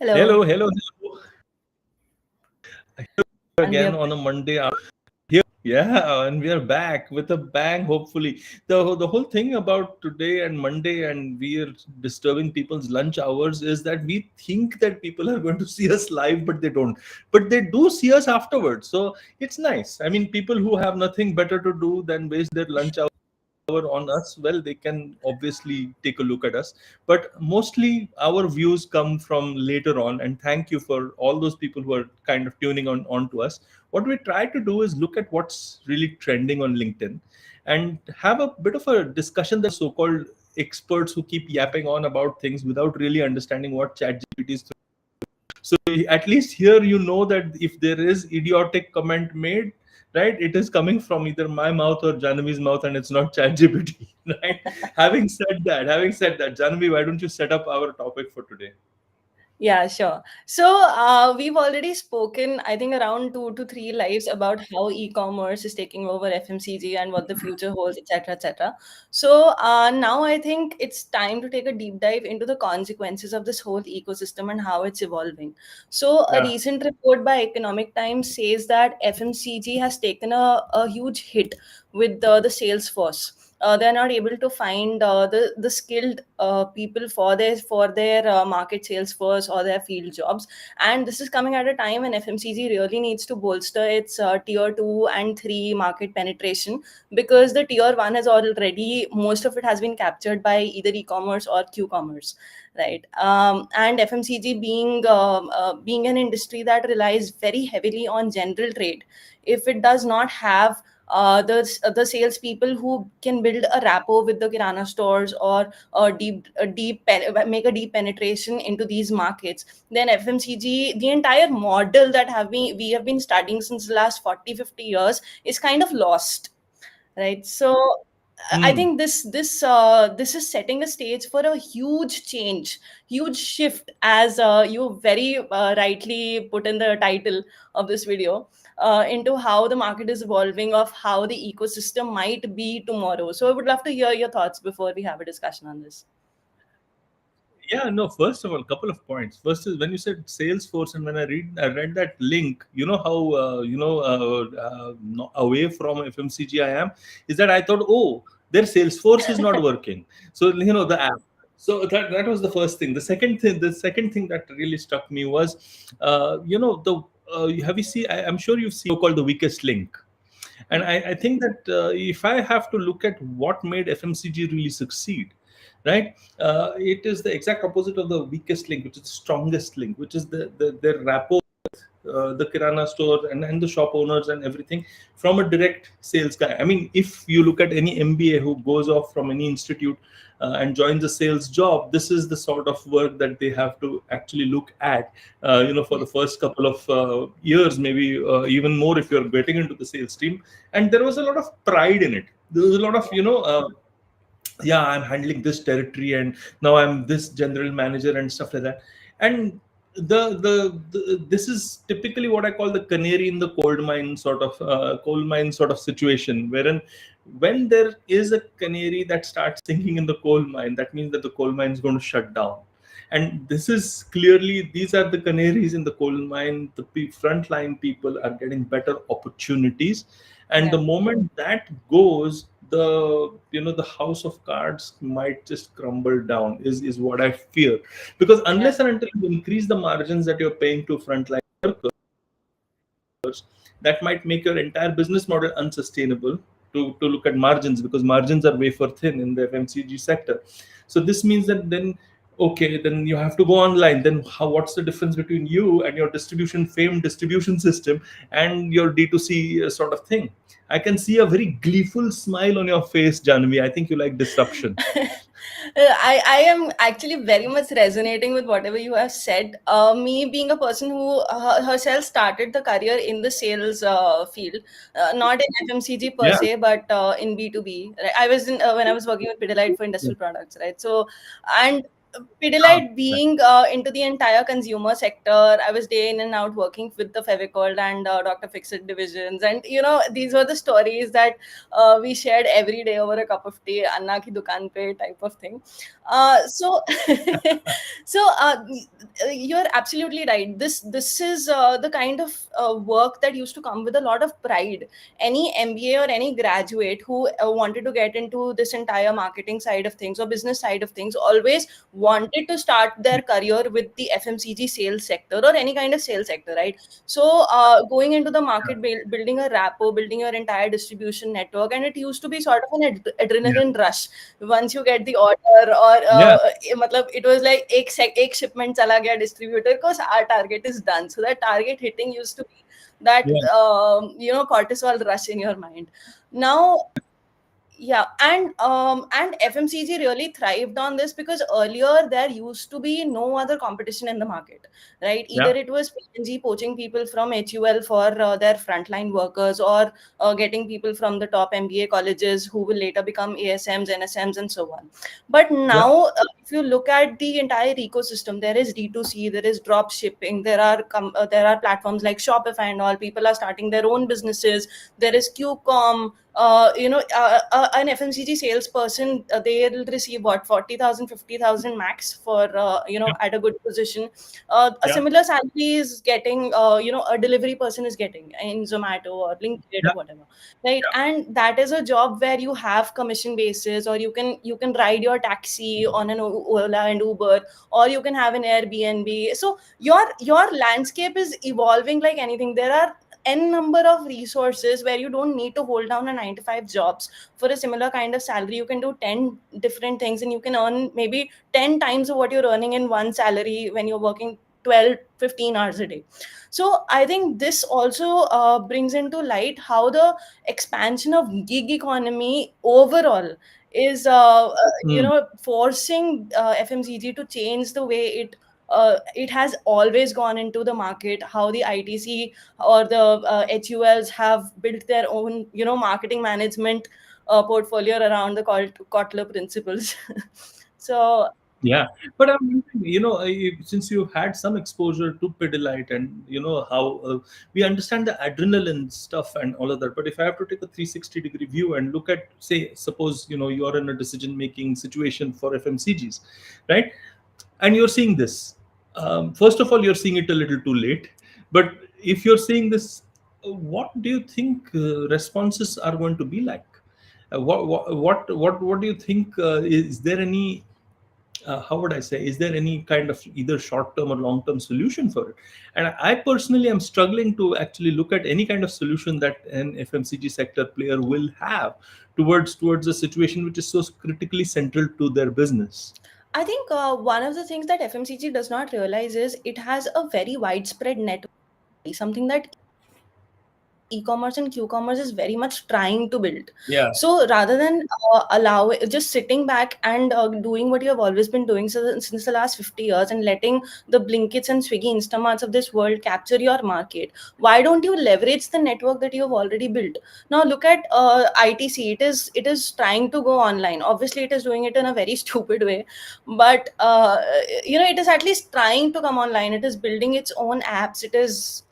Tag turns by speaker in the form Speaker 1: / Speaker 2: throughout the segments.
Speaker 1: Hello.
Speaker 2: Hello, hello, hello. Here
Speaker 1: And we
Speaker 2: again
Speaker 1: are
Speaker 2: on a Monday. Here, yeah, and we are back with a bang. Hopefully, the whole thing about today and Monday, and we are disturbing people's lunch hours is that we think that people are going to see us live, but they don't. But they do see us afterwards, so it's nice. I mean, people who have nothing better to do than waste their lunch hour on us, well, they can obviously take a look at us, but mostly our views come from later on. And thank you for all those people who are kind of tuning on to us. What we try to do is look at what's really trending on LinkedIn and have a bit of a discussion that so-called experts who keep yapping on about things without really understanding what ChatGPT is. So at least here you know that if there is idiotic comment made, right, it is coming from either my mouth or Janavi's mouth, and it's not ChatGPT, right? Having said that, Janavi, why don't you set up our topic for today?
Speaker 1: Yeah, sure. So we've already spoken, I think, around 2 to 3 lives about how e-commerce is taking over FMCG and what the future holds, etc., etc. So now I think it's time to take a deep dive into the consequences of this whole ecosystem and how it's evolving. So a
Speaker 2: Yeah.
Speaker 1: recent report by Economic Times says that FMCG has taken a huge hit with the sales force. They're not able to find the skilled people for their market sales force or their field jobs, and this is coming at a time when FMCG really needs to bolster its tier 2 and 3 market penetration, because the tier 1 has already, most of it has been captured by either e-commerce or q-commerce, right? And FMCG being an industry that relies very heavily on general trade, if it does not have the salespeople who can build a rapport with the kirana stores or make a deep penetration into these markets, then FMCG, the entire model that we have been studying since the last 40-50 years, is kind of lost, right? So I
Speaker 2: Hmm.
Speaker 1: think this is setting a stage for a huge change, huge shift, as you very rightly put in the title of this video, into how the market is evolving, of how the ecosystem might be tomorrow. So I would love to hear your thoughts before we have a discussion on this.
Speaker 2: Yeah, no, first of all, couple of points. First is when you said Salesforce, and when I read that link, you know how away from FMCG I am, is that I thought, oh, their Salesforce is not working. So the app. So that was the first thing. The second thing that really struck me was, the have you seen? I'm sure you've seen called the weakest link. And I think that if I have to look at what made FMCG really succeed, right, it is the exact opposite of the weakest link, which is the strongest link, which is their rapport, the kirana store and the shop owners and everything, from a direct sales guy. I mean, if you look at any MBA who goes off from any institute and joins a sales job, this is the sort of work that they have to actually look at, for
Speaker 1: Yeah.
Speaker 2: the first couple of years, maybe even more if you're getting into the sales team. And there was a lot of pride in it. There was a lot of, yeah, I'm handling this territory, and now I'm this general manager and stuff like that. And this is typically what I call the canary in the coal mine sort of situation, wherein when there is a canary that starts sinking in the coal mine, that means that the coal mine is going to shut down. And this is clearly, these are the canaries in the coal mine. The frontline people are getting better opportunities, and the
Speaker 1: Yeah.
Speaker 2: moment that goes, the house of cards might just crumble down, is what I fear. Because
Speaker 1: Yeah.
Speaker 2: unless and until you increase the margins that you're paying to frontline workers, that might make your entire business model unsustainable. To look at margins, because margins are wafer thin in the FMCG sector. So this means that then, okay, then you have to go online. Then what's the difference between you and your famed distribution system and your D2C sort of thing? I can see a very gleeful smile on your face, Janvi. I think you like disruption.
Speaker 1: I am actually very much resonating with whatever you have said. Me being a person who herself started the career in the sales field, not in FMCG per
Speaker 2: Yeah.
Speaker 1: se, but in B2B. Right? I was in when I was working with Pidilite for industrial products, right? So, and Pidilite
Speaker 2: Right.
Speaker 1: being into the entire consumer sector, I was day in and out working with the Fevicol and Dr. Fixit divisions, and these were the stories that we shared every day over a cup of tea, Anna ki dukan pe type of thing. So, so you're absolutely right. This is the kind of work that used to come with a lot of pride. Any MBA or any graduate who wanted to get into this entire marketing side of things or business side of things always wanted to start their career with the FMCG sales sector or any kind of sales sector, right? So going into the market, building a rapport, building your entire distribution network, and it used to be sort of an
Speaker 2: Yeah.
Speaker 1: adrenaline rush once you get the order, or
Speaker 2: Yeah.
Speaker 1: matlab, it was like ek shipment chala gaya distributor because our target is done. So that target hitting used to be that
Speaker 2: Yeah.
Speaker 1: cortisol rush in your mind. Now, yeah, and FMCG really thrived on this because earlier there used to be no other competition in the market, right? Either
Speaker 2: Yeah.
Speaker 1: it was P&G poaching people from HUL for their frontline workers, or getting people from the top MBA colleges who will later become ASMs, NSMs, and so on. But
Speaker 2: Yeah.
Speaker 1: now, if you look at the entire ecosystem, there is D2C, there is drop shipping, there are platforms like Shopify and all. People are starting their own businesses. There is QCom. An FMCG salesperson, they'll receive what, 40,000, 50,000 max for
Speaker 2: Yeah.
Speaker 1: at a good position. A
Speaker 2: Yeah.
Speaker 1: similar salary is getting a delivery person is getting in Zomato or Blinkit
Speaker 2: Yeah.
Speaker 1: or whatever, right? And that is a job where you have commission basis, or you can ride your taxi on an Ola and Uber, or you can have an Airbnb. So your landscape is evolving like anything. There are n number of resources where you don't need to hold down a 9 to 5 jobs for a similar kind of salary. You can do 10 different things, and you can earn maybe 10 times of what you're earning in one salary when you're working 12, 15 hours a day. So I think this also brings into light how the expansion of gig economy overall is
Speaker 2: Hmm.
Speaker 1: forcing FMCG to change the way it has always gone into the market, how the ITC or the HULs have built their own, marketing management portfolio around the Kotler principles. So
Speaker 2: Yeah, but I'm wondering, since you've had some exposure to Pidilite and you know how we understand the adrenaline stuff and all of that. But if I have to take a 360-degree view and look at, say, suppose you're in a decision-making situation for FMCGs, right? And you're seeing this. First of all, you're seeing it a little too late. But if you're seeing this, what do you think responses are going to be like? What do you think? Is there any how would I say, is there any kind of either short term or long term solution for it? And I personally am struggling to actually look at any kind of solution that an FMCG sector player will have towards a situation which is so critically central to their business.
Speaker 1: I think one of the things that FMCG does not realize is it has a very widespread network, something that e-commerce and q-commerce is very much trying to build.
Speaker 2: Yeah.
Speaker 1: So rather than allow just sitting back and doing what you have always been doing since the last 50 years and letting the Blinkits and Swiggy Instamarts of this world capture your market, why don't you leverage the network that you have already built? Now look at ITC. It is trying to go online. Obviously it is doing it in a very stupid way, but it is at least trying to come online. It is building its own apps. It is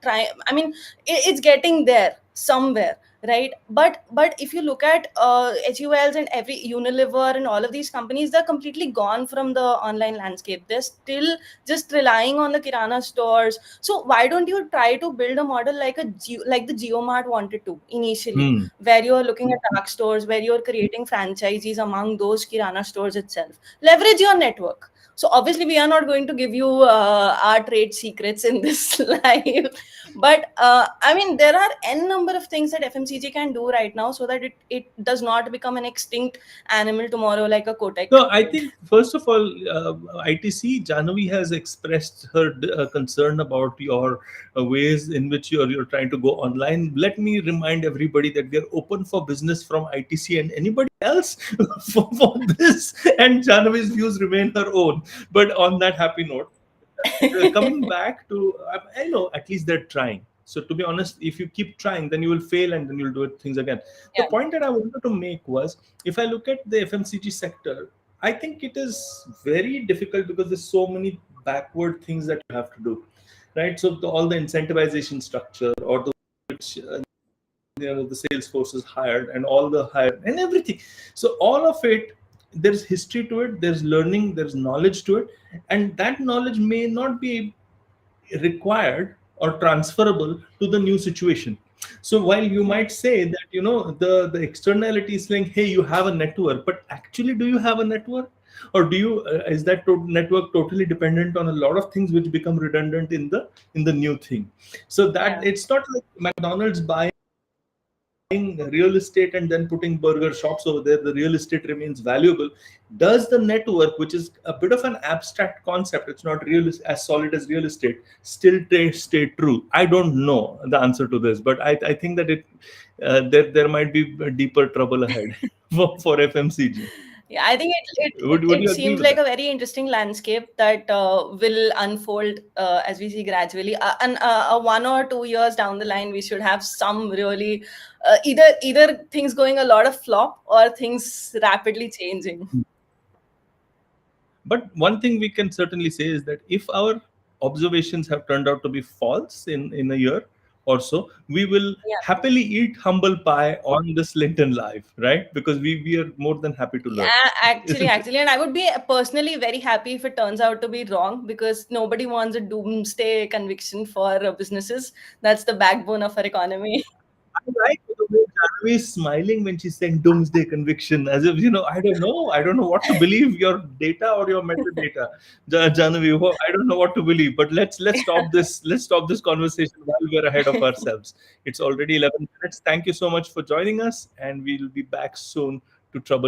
Speaker 1: trying, I mean, it's getting there somewhere, right? But if you look at HULs and every Unilever and all of these companies, they're completely gone from the online landscape. They're still just relying on the kirana stores. So why don't you try to build a model like like the Geomart wanted to initially,
Speaker 2: Hmm.
Speaker 1: where you're looking at dark stores, where you're creating franchisees among those kirana stores itself? Leverage your network. So obviously we are not going to give you our trade secrets in this live, but I mean, there are n number of things that FMCG can do right now so that it does not become an extinct animal tomorrow like a Kotak
Speaker 2: No, I
Speaker 1: would.
Speaker 2: think first of all, ITC Jahnavi has expressed her concern about your ways in which you're trying to go online. Let me remind everybody that we are open for business from ITC and anybody else for this, and Jahnavi's views remain her own. But on that happy note, coming back to, I know at least they're trying. So to be honest, if you keep trying, then you will fail and then you'll do things again. The
Speaker 1: Yeah.
Speaker 2: point that I wanted to make was, if I look at the FMCG sector, I think it is very difficult because there's so many backward things that you have to do, right? So all the incentivization structure, or the which the sales force is hired, and all the hire and everything. So all of it, there's history to it, there's learning, there's knowledge to it, and that knowledge may not be required or transferable to the new situation. So while you
Speaker 1: Yeah.
Speaker 2: might say that the externality is saying, hey, you have a network, but actually, do you have a network, or do you is that network totally dependent on a lot of things which become redundant in the new thing? So that
Speaker 1: Yeah.
Speaker 2: it's not like McDonald's buying real estate and then putting burger shops over there. The real estate remains valuable. Does the network, which is a bit of an abstract concept, it's not real as solid as real estate, still stay true? I don't know the answer to this, but I think that there might be a deeper trouble ahead for FMCG.
Speaker 1: Yeah, I think
Speaker 2: Would
Speaker 1: it
Speaker 2: you agree
Speaker 1: seems
Speaker 2: with
Speaker 1: like
Speaker 2: that?
Speaker 1: a very interesting landscape that will unfold as we see gradually. And 1 or 2 years down the line, we should have some really either things going a lot of flop or things rapidly changing.
Speaker 2: But one thing we can certainly say is that if our observations have turned out to be false in a year or so, we will
Speaker 1: Yeah.
Speaker 2: happily eat humble pie on this LinkedIn Live, right? Because we are more than happy to learn,
Speaker 1: Yeah,
Speaker 2: isn't it?
Speaker 1: actually, and I would be personally very happy if it turns out to be wrong because nobody wants a doomsday conviction for businesses. That's the backbone of our economy.
Speaker 2: I like the way Janvi is smiling when she's saying doomsday conviction, as if I don't know what to believe, your data or your metadata, Janvi. I don't know what to believe. But let's stop this. Let's stop this conversation while we're ahead of ourselves. It's already 11 minutes. Thank you so much for joining us, and we'll be back soon to trouble